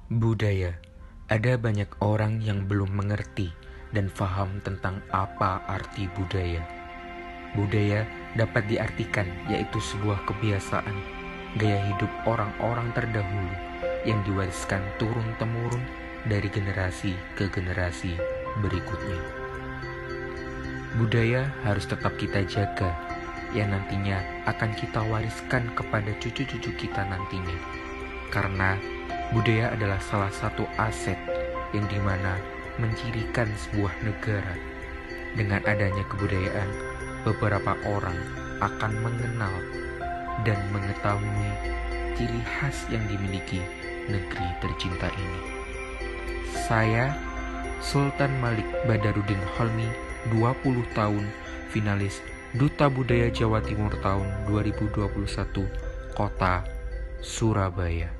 Budaya. Ada banyak orang yang belum mengerti dan paham tentang apa arti budaya. Budaya dapat diartikan yaitu sebuah kebiasaan, gaya hidup orang-orang terdahulu yang diwariskan turun-temurun dari generasi ke generasi berikutnya. Budaya harus tetap kita jaga, yang nantinya akan kita wariskan kepada cucu-cucu kita nantinya. Karena budaya adalah salah satu aset yang dimana mencirikan sebuah negara. Dengan adanya kebudayaan, beberapa orang akan mengenal dan mengetahui ciri khas yang dimiliki negeri tercinta ini. Saya, Sultan Malik Badarudin Holmi, 20 tahun, finalis Duta Budaya Jawa Timur tahun 2021, Kota Surabaya.